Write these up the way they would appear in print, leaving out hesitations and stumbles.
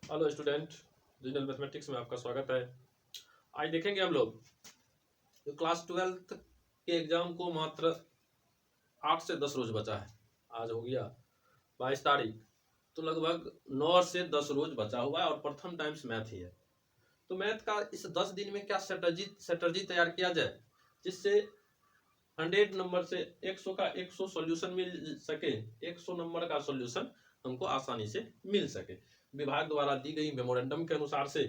Hello student, regional mathematics में आपका स्वागत है। आज देखेंगे हम लोग जो क्लास 12th के एग्जाम को मात्र 8 से 10 रोज बचा है। आज हो गया 22 तारीख, तो लगभग 9 से 10 रोज बचा हुआ है और प्रथम टाइम्स मैथ ही है। तो मैथ का इस 10 दिन में क्या स्ट्रेटजी तैयार किया जाए जिससे 100 नंबर से 100 का 100 सॉल्यूशन मिल सके, 100 नंबर का सॉल्यूशन हमको आसानी से मिल सके। विभाग द्वारा दी गई मेमोरेंडम के अनुसार से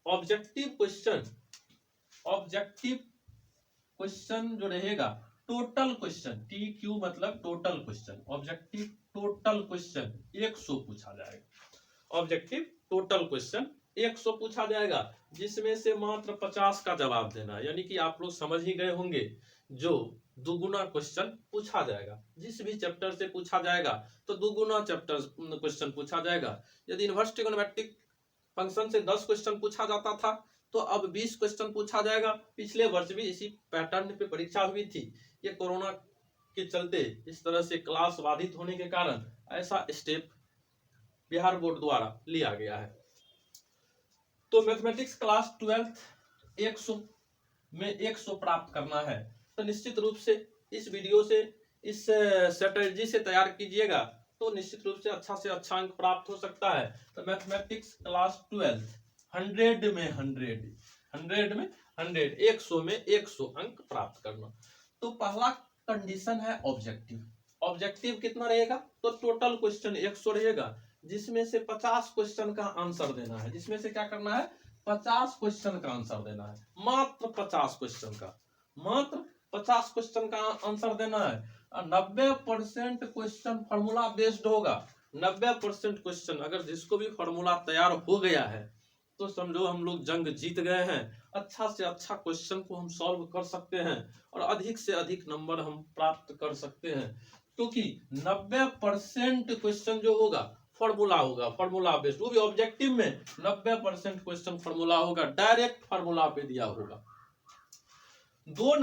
ऑब्जेक्टिव क्वेश्चन जो रहेगा, टोटल क्वेश्चन, TQ मतलब total question, objective total question 100 पूछा जाएगा। ऑब्जेक्टिव टोटल क्वेश्चन 100 पूछा जाएगा, जिसमें से मात्र 50 का जवाब देना है। यानी कि आप लोग समझ ही गए होंगे, जो दुगुना क्वेश्चन पूछा जाएगा। जिस भी चैप्टर से पूछा जाएगा तो दुगुना चैप्टर क्वेश्चन पूछा जाएगा। यदि इनवर्स ट्रिग्नोमेट्रिक फंक्शन से 10 क्वेश्चन पूछा जाता था तो अब 20 क्वेश्चन पूछा जाएगा। पिछले वर्ष भी इसी पैटर्न पे परीक्षा हुई थी। ये कोरोना के चलते इस तरह से क्लास बाधित होने के कारण ऐसा स्टेप बिहार बोर्ड द्वारा लिया गया है। तो मैथमेटिक्स क्लास 12 100 में 100 प्राप्त करना है तो निश्चित रूप से इस वीडियो से, इस स्ट्रेटजी से तैयार कीजिएगा तो निश्चित रूप से अच्छा अंक प्राप्त हो सकता है। तो मैथमेटिक्स क्लास 12 100 में 100 अंक प्राप्त करना। तो पहला कंडीशन है ऑब्जेक्टिव कितना रहेगा, तो टोटल क्वेश्चन 100 रहेगा, जिसमें से 50 क्वेश्चन का आंसर देना है। जिसमें से क्या करना है, 50 क्वेश्चन का आंसर देना है। मात्र 50 क्वेश्चन का आंसर देना है। 90% क्वेश्चन फॉर्मूला बेस्ड होगा। 90% क्वेश्चन अगर जिसको भी फॉर्मूला तैयार हो गया है तो समझो हम लोग जंग जीत गए हैं। अच्छा से अच्छा क्वेश्चन को हम सॉल्व कर सकते हैं और अधिक से अधिक नंबर हम प्राप्त कर सकते हैं, क्योंकि 90% क्वेश्चन जो होगा फॉर्मूला बेस्ड, वो भी ऑब्जेक्टिव में 90% क्वेश्चन फॉर्मूला होगा, डायरेक्ट फॉर्मूला पे दिया होगा। 2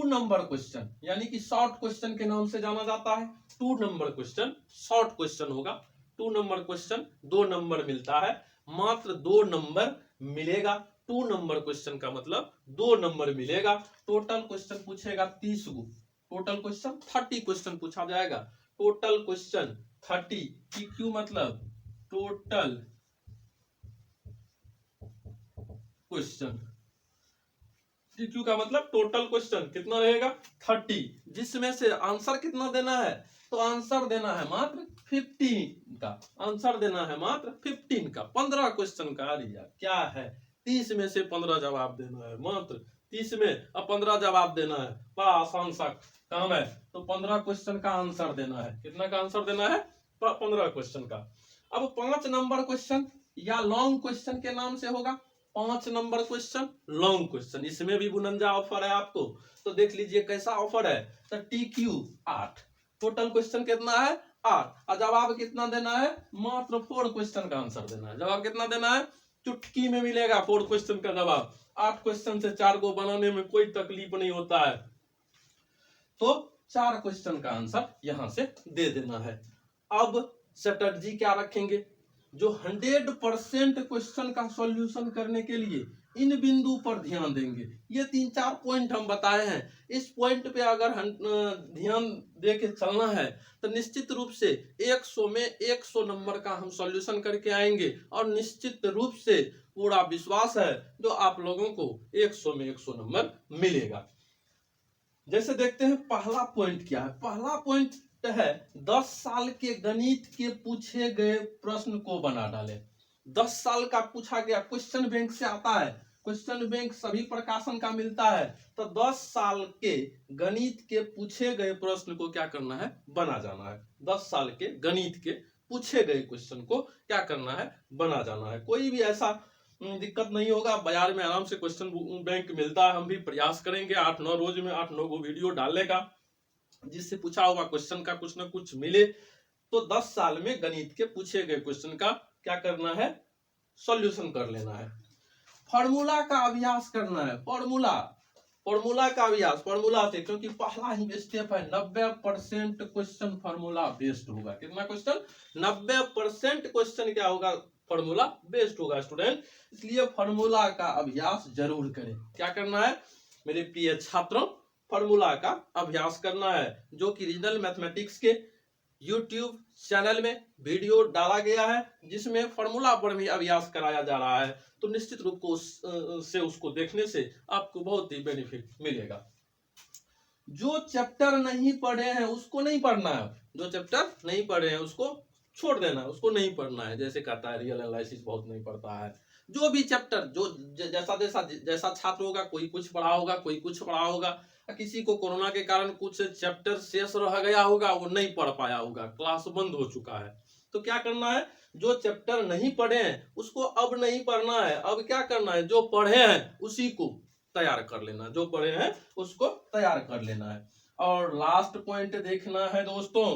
नंबर क्वेश्चन यानी कि शॉर्ट क्वेश्चन के नाम से जाना जाता है। 2 नंबर क्वेश्चन शॉर्ट क्वेश्चन होगा। 2 नंबर क्वेश्चन 2 नंबर मिलता है, मात्र 2 नंबर मिलेगा। 2 नंबर क्वेश्चन का मतलब 2 नंबर मिलेगा। टोटल क्वेश्चन पूछेगा 30 गो, टोटल क्वेश्चन 30 क्वेश्चन पूछा जाएगा। टोटल क्वेश्चन 30, TQ मतलब टोटल क्वेश्चन, TQ का मतलब टोटल क्वेश्चन कितना रहेगा, 30, जिसमें से आंसर कितना देना है, तो आंसर देना है मात्र 15 का। आंसर देना है मात्र 15 का। 15 क्वेश्चन का एरिया क्या है, 30 में से 15 जवाब देना है। मात्र 30 में अब 15 जवाब देना है, बड़ा आसान सा काम है। तो 15 क्वेश्चन का आंसर देना है। कितना का आंसर देना है, 15 क्वेश्चन का। अब 5 नंबर क्वेश्चन या लॉन्ग क्वेश्चन के नाम से होगा। 5 नंबर क्वेश्चन लॉन्ग क्वेश्चन, इसमें भी बुनंजा ऑफर है आपको, तो देख लीजिए कैसा ऑफर है। तो TQ 8, टोटल क्वेश्चन कितना है 8, और जवाब कितना देना है, मात्र 4 क्वेश्चन का आंसर देना है। जवाब कितना देना है, चुटकी में मिलेगा 4 क्वेश्चन का जवाब। 8 क्वेश्चन से 4 को बनाने में कोई तकलीफ नहीं होता है, तो 4 क्वेश्चन का आंसर यहां से दे देना है। अब स्ट्रेटजी क्या रखेंगे, जो 100% क्वेश्चन का सॉल्यूशन करने के लिए इन बिंदु पर ध्यान देंगे। ये 3-4 पॉइंट हम बताए हैं, इस पॉइंट पे अगर ध्यान दे के चलना है तो निश्चित रूप से 100 में 100 नंबर का हम सॉल्यूशन करके आएंगे, और निश्चित रूप से पूरा विश्वास है जो आप लोगों को 100 में 100 नंबर मिलेगा। जैसे देखते हैं पहला पॉइंट क्या है। पहला पॉइंट है 10 साल के गणित के पूछे गए प्रश्न को बना डालें। 10 साल का पूछा गया, क्वेश्चन बैंक से आता है, क्वेश्चन बैंक सभी प्रकाशन का मिलता है। तो 10 साल के गणित के पूछे गए प्रश्न को क्या करना है, बना जाना है। 10 साल के गणित के पूछे गए क्वेश्चन को क्या करना है, बना जाना है। कोई भी ऐसा दिक्कत नहीं होगा, बाजार में आराम से क्वेश्चन बैंक मिलता है। हम भी प्रयास करेंगे 8-9 रोज में 8-9 को वीडियो डालने का, जिससे पूछा हुआ क्वेश्चन का कुछ ना कुछ मिले। तो 10 साल में गणित के पूछे गए क्वेश्चन का क्या करना है, सॉल्यूशन कर लेना है। फॉर्मूला का अभ्यास करना है। फॉर्मूला फॉर्मूला का अभ्यास, फॉर्मूला से, क्योंकि पहला ही स्टेप है 90% क्वेश्चन फॉर्मूला बेस्ड होगा। कितना क्वेश्चन? 90% क्वेश्चन क्या होगा? फॉर्मूला बेस्ड होगा स्टूडेंट। इसलिए फॉर्मूला का अभ्यास जरूर करें। क्या करना है मेरे प्रिय छात्रों? फॉर्मूला का अभ्यास करना है, जो कि रीजनल मैथमेटिक्स के YouTube चैनल में वीडियो डाला गया है, जिसमें फॉर्मूला पर भी अभ्यास कराया जा रहा है। तो निश्चित रूप से उसको देखने से आपको बहुत ही बेनिफिट मिलेगा। जो चैप्टर नहीं पढ़े हैं उसको नहीं पढ़ना है, जो चैप्टर नहीं पढ़े हैं उसको छोड़ देना है, उसको नहीं पढ़ना है। जैसे कहता है रियल एनालिसिस बहुत नहीं पढ़ता है। जो भी चैप्टर जो जैसा जैसा जैसा छात्र होगा, कोई कुछ पढ़ा होगा, कोई कुछ पढ़ा होगा, किसी को कोरोना के कारण कुछ चैप्टर शेष रह गया होगा, वो नहीं पढ़ पाया होगा, क्लास बंद हो चुका है। तो क्या करना है? जो चैप्टर नहीं पढ़े हैं उसको अब नहीं पढ़ना है। अब क्या करना है? जो पढ़े हैं उसी को तैयार कर लेना, जो पढ़े हैं उसको तैयार कर लेना है। और लास्ट पॉइंट देखना है दोस्तों,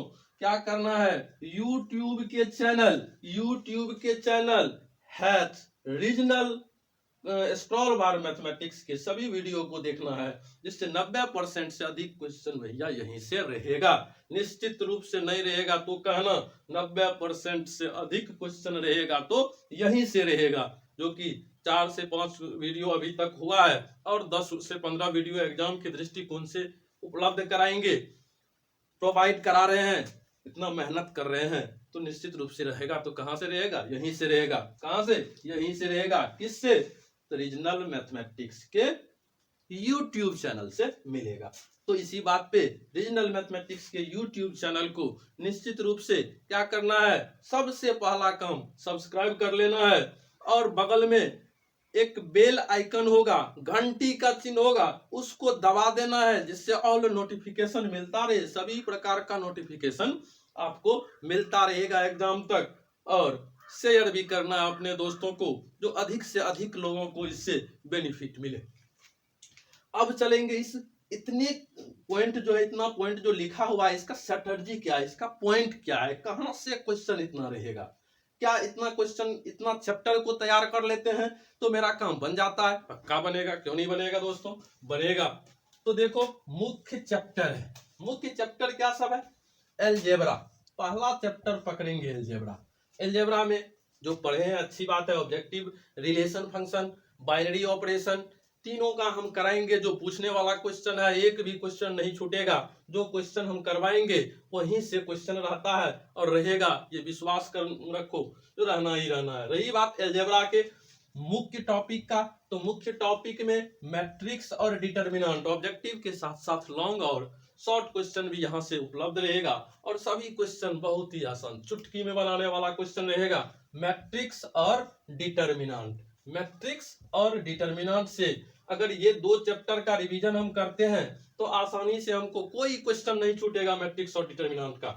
क्या करना है? यूट्यूब के चैनल है रीजनल स्क्रॉल बार मैथमेटिक्स के सभी वीडियो को देखना है, जिससे 90% से अधिक क्वेश्चन भैया यहीं से रहेगा। निश्चित रूप से नहीं रहेगा तो कहना, 90% से अधिक क्वेश्चन रहेगा तो यहीं से रहेगा, जो कि 4 से 5 वीडियो अभी तक हुआ है और 10 से 15 वीडियो एग्जाम के दृष्टिकोण से उपलब्ध कराएंगे, प्रोवाइड करा रहे हैं, इतना मेहनत कर रहे हैं, तो निश्चित रूप से रहेगा। तो कहां से रहेगा? यहीं से रहेगा। कहां से? यहीं से रहेगा। किससे? तो रीजनल मैथमेटिक्स के यूट्यूब चैनल से मिलेगा। तो इसी बात पे रीजनल मैथमेटिक्स के यूट्यूब चैनल को निश्चित रूप से क्या करना है? सबसे पहला काम सब्सक्राइब कर लेना है, और बगल में एक बेल आइकन होगा, घंटी का चिन्ह होगा, उसको दबा देना है, जिससे ऑल नोटिफिकेशन मिलता रहे। सभी प्रकार का नोटिफिकेशन आपको मिलता रहेगा एग्जाम तक। और शेयर भी करना है अपने दोस्तों को, जो अधिक से अधिक लोगों को इससे बेनिफिट मिले। अब चलेंगे इस इतने पॉइंट जो है, इतना पॉइंट जो लिखा हुआ है, इसका स्ट्रेटजी क्या है, इसका पॉइंट क्या है, कहां से क्वेश्चन इतना रहेगा, क्या इतना क्वेश्चन, इतना चैप्टर को तैयार कर लेते हैं तो मेरा काम बन जाता है? पक्का बनेगा। क्यों नहीं बनेगा दोस्तों? बनेगा। तो देखो, मुख्य चैप्टर है, मुख्य चैप्टर क्या सब है? अलजेब्रा, पहला चैप्टर पकड़ेंगे अलजेब्रा। अलजेब्रा में जो पढ़े हैं अच्छी बात है, objective, relation function, binary operation, तीनों का हम कराएंगे। जो पूछने वाला क्वेश्चन है, एक भी क्वेश्चन नहीं छूटेगा। जो क्वेश्चन हम करवाएंगे वहीं से क्वेश्चन रहता है और रहेगा, ये विश्वास कर रखो, जो रहना ही रहना है। रही बात अलजेब्रा के मुख्य टॉपिक का, तो मुख्य टॉपिक में मैट्रिक्स और डिटर्मिनेंट, ऑब्जेक्टिव के साथ साथ लॉन्ग और शॉर्ट क्वेश्चन भी यहाँ से उपलब्ध रहेगा। और सभी क्वेश्चन बहुत ही आसान, चुटकी में बनाने वाला क्वेश्चन रहेगा। मैट्रिक्स और डिटर्मिनेंट, मैट्रिक्स और डिटर्मिनेंट से अगर ये 2 चैप्टर का रिवीजन हम करते हैं तो आसानी से हमको कोई क्वेश्चन नहीं छूटेगा मैट्रिक्स और डिटर्मिनेंट का।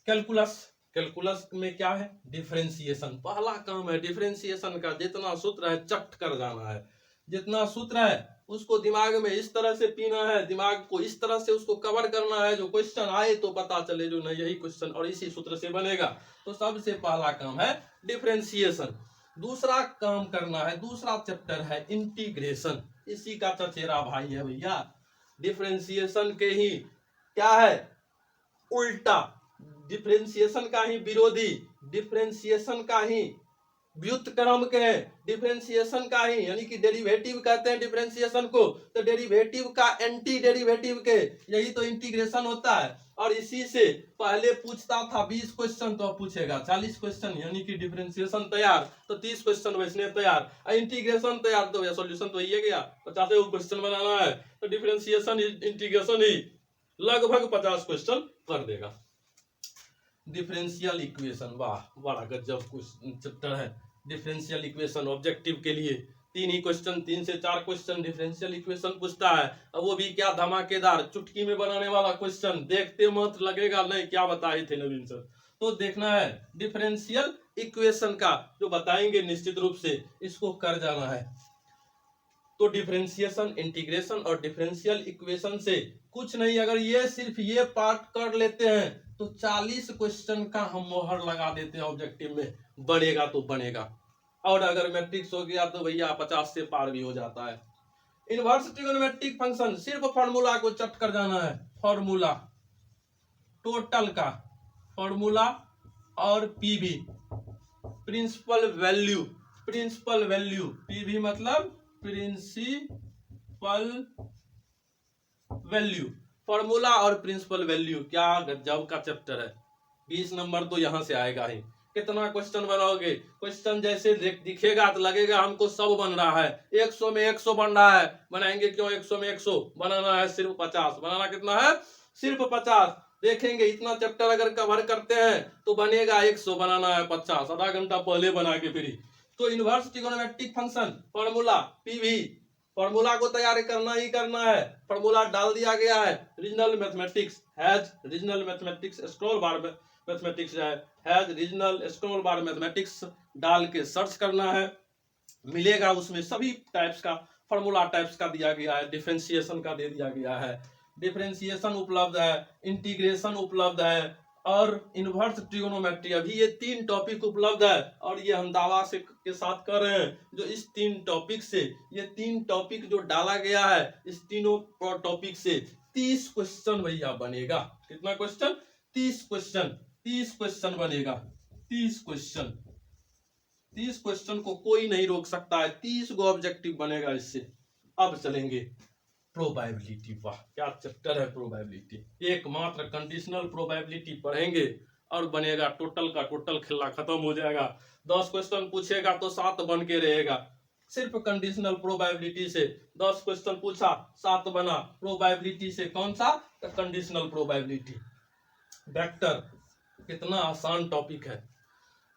कैलकुलस, कैलकुलस में क्या है? डिफरेंशिएशन, पहला काम है डिफरेंशिएशन का। जितना सूत्र है चट कर जाना है, जितना सूत्र है उसको दिमाग में इस तरह से पीना है, दिमाग को इस तरह से उसको कवर करना है, जो क्वेश्चन आए तो पता चले जो नहीं यही क्वेश्चन और इसी सूत्र से बनेगा। तो सबसे पहला काम है डिफरेंशिएशन। दूसरा काम करना है, दूसरा चैप्टर है इंटीग्रेशन, इसी का चचेरा भाई है भैया। डिफरेंशिएशन के ही क्या है? उल्टा, डिफरेंशिएशन का ही विरोधी, डिफरेंशिएशन का ही व्युत्क्रम के, डिफरेंशिएशन का ही, यानी कि डेरिवेटिव कहते हैं डिफरेंशिएशन को, तो डेरिवेटिव का एंटी डेरिवेटिव के, यही तो इंटीग्रेशन होता है। और इसी से पहले पूछता था 20 क्वेश्चन, तो अब पूछेगा 40 क्वेश्चन, यानी कि डिफरेंशिएशन तैयार तो 30 क्वेश्चन वैसे तैयार, इंटीग्रेशन तैयार तो भैया सॉल्यूशन तो ये गया, 50 क्वेश्चन बनाना है तो डिफरेंशिएशन इंटीग्रेशन ही लगभग 50 क्वेश्चन कर देगा। डिफरेंशियल इक्वेशन, वाह बड़ा गजब चैप्टर है डिफरेंशियल इक्वेशन। ऑब्जेक्टिव के लिए 3 ही क्वेश्चन, 3 से 4 क्वेश्चन डिफरेंशियल इक्वेशन पूछता है, और वो भी क्या धमाकेदार, चुटकी में बनाने वाला क्वेश्चन, देखते मत लगेगा नहीं क्या बताए थे नवीन सर। तो देखना है डिफरेंशियल इक्वेशन का, जो बताएंगे निश्चित रूप से इसको कर जाना है। तो डिफरेंशिएशन, इंटीग्रेशन और डिफरेंशियल इक्वेशन से कुछ नहीं, अगर ये सिर्फ ये पार्ट कर लेते हैं तो 40 क्वेश्चन का हम मोहर लगा देते हैं ऑब्जेक्टिव में, बनेगा तो बनेगा। और अगर मैट्रिक्स हो गया तो भैया 50 से पार भी हो जाता है। इनवर्स ट्रिग्नोमेट्रिक फंक्शन सिर्फ फॉर्मूला को चट कर जाना है, फॉर्मूला टोटल का, फॉर्मूला और PV principal value, principal value, PV मतलब प्रिंसिपल वैल्यू, फॉर्मूला और प्रिंसिपल वैल्यू। क्या गजब का चैप्टर है। 20 नंबर तो यहां से आएगा ही। कितना क्वेश्चन बनाओगे, क्वेश्चन जैसे दिखेगा तो लगेगा हमको सब बन रहा है, 100 में 100 बन रहा है। बनाएंगे क्यों 100 में 100, बनाना है सिर्फ 50। बनाना कितना है, सिर्फ 50। देखेंगे इतना चैप्टर अगर कवर करते हैं तो बनेगा 100, बनाना है 50, आधा घंटा पहले बना के फ्री। तो inverse trigonometric function formula PV, formula को तैयार करना ही करना है। फॉर्मूला डाल दिया गया है, regional mathematics has, regional mathematics scroll bar में mathematics has regional scroll bar mathematics डाल के सर्च करना है, मिलेगा। उसमें सभी टाइप्स का फॉर्मूला टाइप्स का दिया गया है, डिफरेंशिएशन का दे दिया गया है, डिफरेंशिएशन उपलब्ध है, इंटीग्रेशन उपलब्ध है और इनवर्स ट्रिग्नोमेट्री। अभी ये 3 टॉपिक उपलब्ध है और ये हम दावा से के साथ कर रहे हैं, जो इस 3 टॉपिक से, ये 3 टॉपिक जो डाला गया है, इस तीनों टॉपिक से 30 क्वेश्चन भैया बनेगा। कितना क्वेश्चन, 30 क्वेश्चन, 30 क्वेश्चन बनेगा, 30 क्वेश्चन। 30 क्वेश्चन को कोई नहीं रोक सकता है, 30 गो ऑब्जेक्टिव बनेगा इससे। अब चलेंगे प्रोबेबिलिटी। वाह क्या चैप्टर है प्रोबेबिलिटी। एकमात्र कंडीशनल प्रोबेबिलिटी पढ़ेंगे और बनेगा टोटल का टोटल, खेला खत्म हो जाएगा। 10 क्वेश्चन पूछेगा तो 7 बन के रहेगा, सिर्फ कंडीशनल प्रोबेबिलिटी से। 10 क्वेश्चन पूछा 7 बना, प्रोबेबिलिटी से। कौन सा, कंडीशनल प्रोबेबिलिटी। वेक्टर कितना आसान टॉपिक है।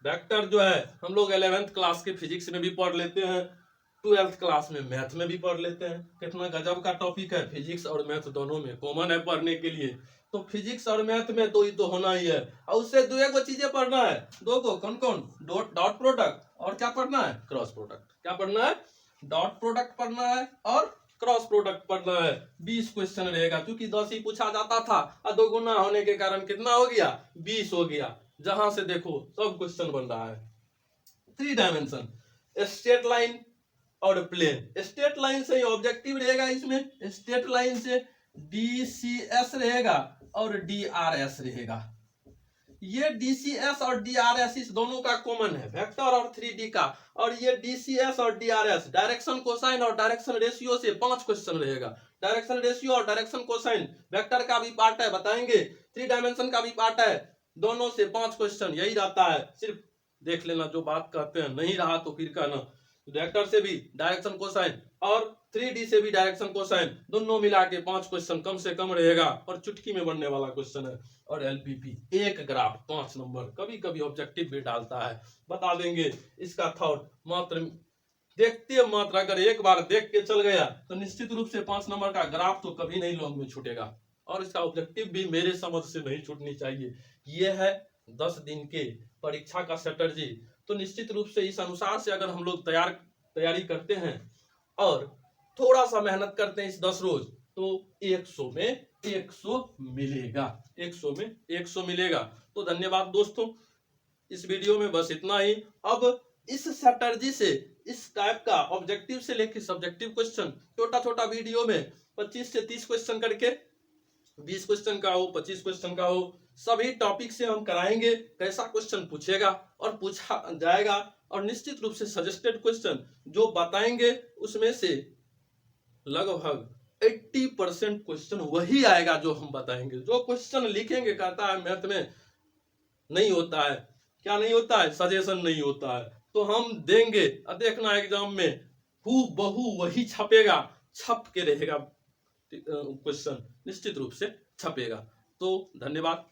वेक्टर जो है हम लोग 11th क्लास के फिजिक्स में भी पढ़ लेते हैं, 12th क्लास में मैथ में भी पढ़ लेते हैं। कितना गजब का टॉपिक है, फिजिक्स और मैथ दोनों में कॉमन है पढ़ने के लिए। तो फिजिक्स और मैथ में तो ये तो होना ही है, और उससे 2 चीजें पढ़ना है, 2 को। कौन कौन, डॉट प्रोडक्ट और क्या पढ़ना है, क्रॉस प्रोडक्ट। क्या पढ़ना है, डॉट प्रोडक्ट पढ़ना है और क्रॉस प्रोडक्ट पढ़ना है। 20 क्वेश्चन रहेगा, क्योंकि 10 ही पूछा जाता था और 2 गुना होने के कारण कितना हो गया, 20 हो गया। जहां से देखो सब क्वेश्चन बन रहा है। 3 डायमेंशन, स्ट्रेट लाइन और प्लेन। स्ट्रेट लाइन से ऑब्जेक्टिव रहेगा, इसमें स्ट्रेट लाइन से DCS रहेगा और DRS रहेगा। ये DCS और DRS इस दोनों का कॉमन है, वेक्टर और 3D का। और ये DCS और DRS डायरेक्शन कोसाइन और डायरेक्शन रेशियो से 5 क्वेश्चन रहेगा। डायरेक्शन रेशियो और डायरेक्शन कोसाइन वेक्टर का भी पार्ट है, बताएंगे। 3 डायमेंशन का भी पार्ट है, दोनों से 5 क्वेश्चन यही रहता है। सिर्फ देख लेना, जो बात कहते हैं नहीं रहा तो फिर कहना। वेक्टर से भी डायरेक्शन कोसाइन और 3D से भी डायरेक्शन कोसाइन, दोनों मिला के 5 क्वेश्चन कम से कम रहेगा और चुटकी में बनने वाला क्वेश्चन है। और LPP 1 ग्राफ 5 नंबर, कभी कभी ऑब्जेक्टिव भी डालता है, बता देंगे इसका थॉट। मात्र देखते मात्र अगर एक बार देख के चल गया तो निश्चित रूप से 5 नंबर का ग्राफ तो कभी नहीं लॉन्ग में छूटेगा। और इसका ऑब्जेक्टिव भी मेरे समझ से नहीं छूटनी चाहिए। ये है 10 दिन के परीक्षा का स्ट्रेटजी। तो निश्चित रूप से इस अनुसार से अगर हम लोग तैयारी करते हैं और थोड़ा सा मेहनत करते हैं इस 10 रोज, तो 100 में 100 मिलेगा, 100 में 100 मिलेगा। तो धन्यवाद दोस्तों, इस वीडियो में बस इतना ही। अब इस स्ट्रेटजी से, इस टाइप का ऑब्जेक्टिव से लेकर सब्जेक्टिव क्वेश्चन, छोटा छोटा वीडियो में 25 से 30 क्वेश्चन करके, 20 क्वेश्चन का हो, 25 क्वेश्चन का हो, सभी टॉपिक से हम कराएंगे कैसा क्वेश्चन पूछेगा और पूछा जाएगा। और निश्चित रूप से सजेस्टेड क्वेश्चन जो बताएंगे उसमें से लगभग 80% क्वेश्चन वही आएगा जो हम बताएंगे। जो क्वेश्चन लिखेंगे, कहता है मैथ में नहीं होता है, क्या नहीं होता है, सजेशन नहीं होता है, तो हम देंगे और देखना एग्जाम में हूबहू वही छपेगा, छप के रहेगा क्वेश्चन, निश्चित रूप से छपेगा। तो धन्यवाद।